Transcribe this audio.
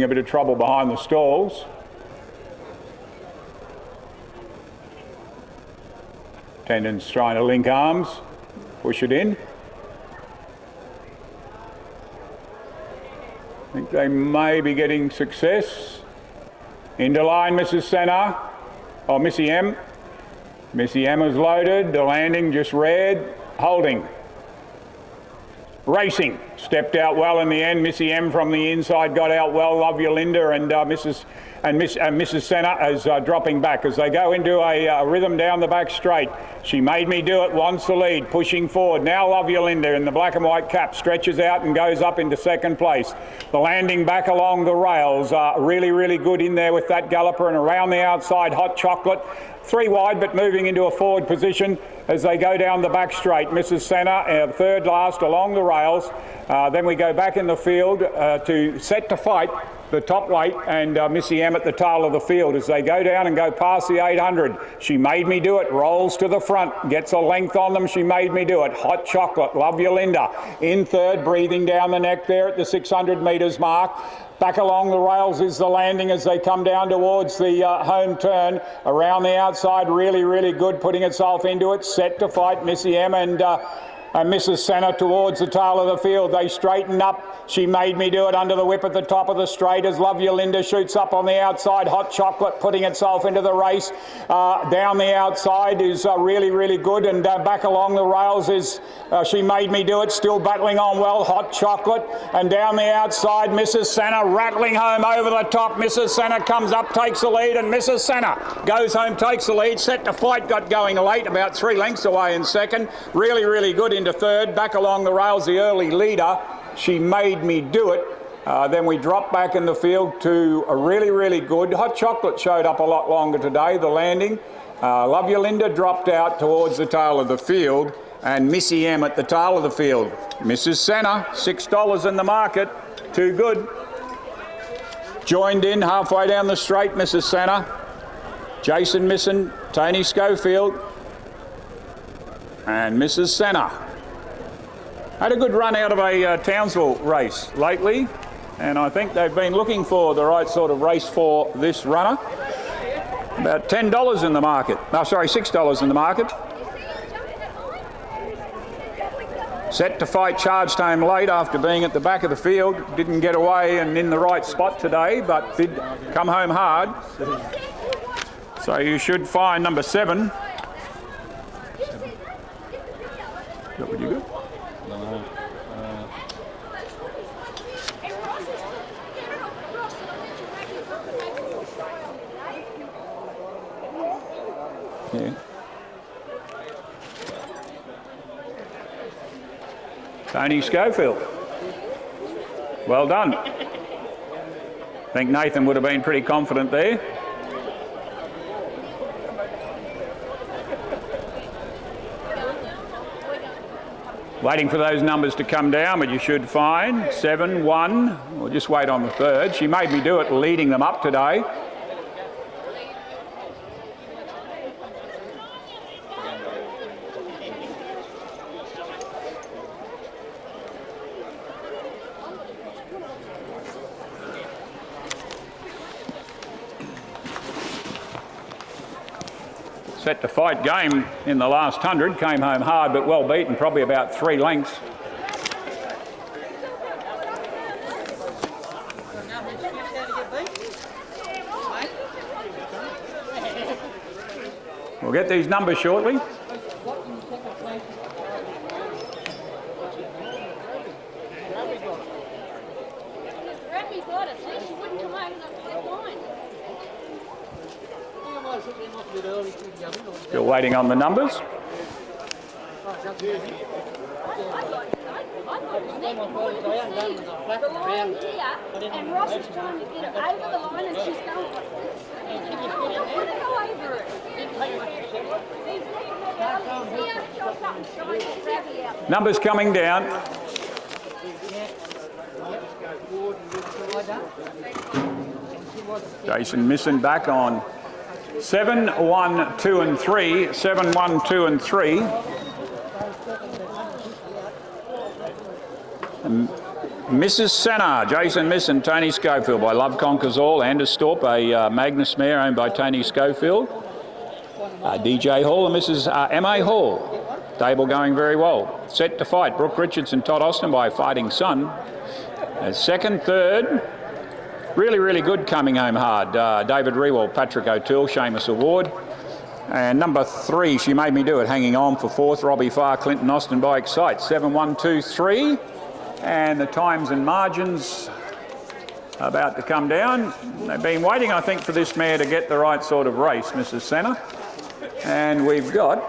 A bit of trouble behind the stalls. Attendants trying to link arms, push it in. I think they may be getting success. Into line, Mrs. Senna, or Missy M. Missy M is loaded, the landing just red, holding. Racing, stepped out well in the end. Missy M from the inside got out well. Love You Linda and Mrs. Senna is dropping back as they go into a rhythm down the back straight. She Made Me Do It wants the lead, pushing forward. Now Love You Linda in the black and white cap stretches out and goes up into second place. The landing back along the rails, really, really good in there with that galloper, and around the outside, Hot Chocolate. 3 wide but moving into a forward position as they go down the back straight. Mrs. Senna, third last along the rails. Then we go back in the field to Set to Fight, the top weight, and Missy M at the tail of the field as they go down and go past the 800. She Made Me Do It, rolls to the front, gets a length on them. She Made Me Do It. Hot Chocolate, Love You Linda in third, breathing down the neck there at the 600 metres mark. Back along the rails is the landing as they come down towards the home turn. Around the outside, really, really good, putting itself into it. Set to Fight, Missy M and Mrs. Senna towards the tail of the field. They straighten up. She Made Me Do It under the whip at the top of the straight as Love You Linda shoots up on the outside. Hot Chocolate putting itself into the race. Down the outside is really, really good, and back along the rails is She Made Me Do It, still battling on well, Hot Chocolate. And down the outside, Mrs. Senna rattling home over the top. Mrs. Senna comes up, takes the lead, and Mrs. Senna goes home, takes the lead. Set to Fight got going late, about 3 lengths away in second. Really, really good into third. Back along the rails, the early leader, She Made Me Do It. Then we drop back in the field to a really, really good. Hot Chocolate showed up a lot longer today, the landing. Love You Linda dropped out towards the tail of the field, and Missy M at the tail of the field. Mrs. Senna, $6 in the market, too good. Joined in halfway down the straight, Mrs. Senna. Jason Misson, Tony Schofield, and Mrs. Senna. Had a good run out of a Townsville race lately, and I think they've been looking for the right sort of race for this runner. About $10 in the market. No, sorry, $6 in the market. Set to Fight charged home late after being at the back of the field. Didn't get away and in the right spot today, but did come home hard. So you should find number 7. Is that what you got? Yeah. Tony Schofield. Well done. I think Nathan would have been pretty confident there. Waiting for those numbers to come down, but you should find 7, 1. We'll just wait on the third. She Made Me Do It, leading them up today. Set to Fight game in the last 100, came home hard but well beaten, probably about 3 lengths. We'll get these numbers shortly. Still waiting on the numbers. And Ross is trying to get it over the line and she's going like this. I want to go over it. Numbers coming down. Jason Misson back on 7, 1, 2 and 3. 7, 1, 2 and 3. And Mrs. Senna, Jason Miss and Tony Schofield by Love Conquers All. Anders Storp, a Magnus mare owned by Tony Schofield. DJ Hall and Mrs. M.A. Hall. Stable going very well. Set to fight, Brooke Richards and Todd Austin by Fighting Sun. Second, third, really good coming home hard. David Rewald, Patrick O'Toole, Seamus Award. And number 3, She Made Me Do It, hanging on for 4th, Robbie Farr, Clinton Austin by Excite. 7, 1, 2, 3. And the times and margins about to come down. They've been waiting, I think, for this mare to get the right sort of race, Mrs. Senna. And we've got